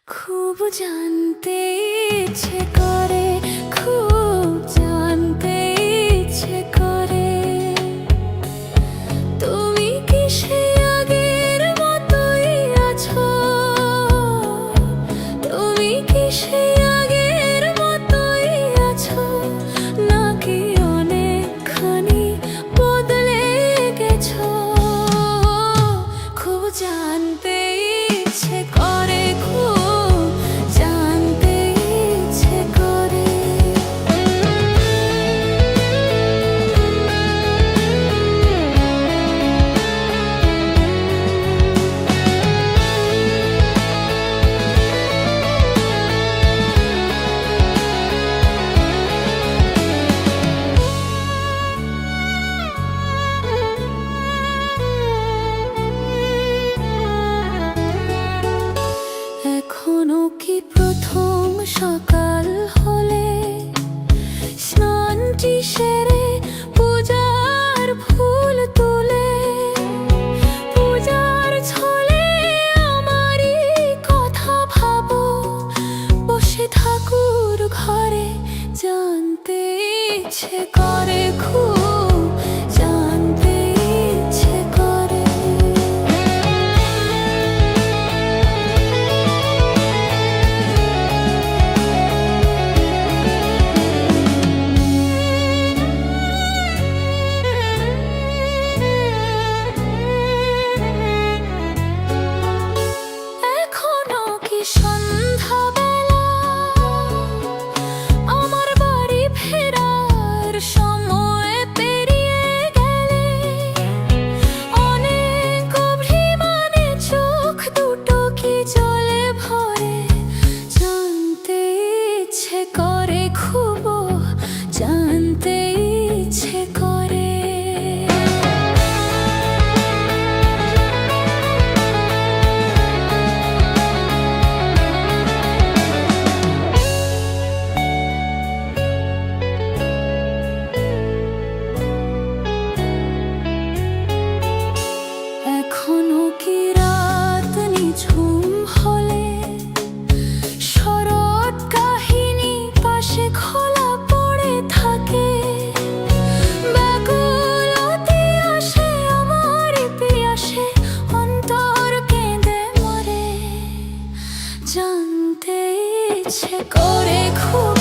খুব জানতে ইচ্ছে করে, খুব জানতে ইচ্ছে করে, তুমি কি সে আগের মতোই আছো? তুমি কি সে আগের মতোই আছো, নাকি অনেকখানি বদলে গেছো? খুব জানতে ইচ্ছে করে, এখনো কি প্রথম সকাল হলে স্নানটি সেরে পূজার ফুল তুলে, পূজার ছলে আমারই কথা ভাবো, বসে ঠাকুর ঘরে জানতে ইচ্ছে করে, খুব জানতে ইচ্ছে করে। সন্ধ্যাবেলা আমার বাড়ি ফেরার সময় পেরিয়ে গেলে, অনেক অভিমানে চোখ দুটো কি জলে ভরে, জানতে ইচ্ছে করে, খুব জানতে ইচ্ছে করে। এখনো কি রাত নিঝুম হলে শরৎ কাহিনী পাশে খোলা পড়ে থাকে, ব্যাকুলতা আসে আমার পিয়াসে, অন্তর কেঁদে মরে, জানতে ইচ্ছে করে, খুব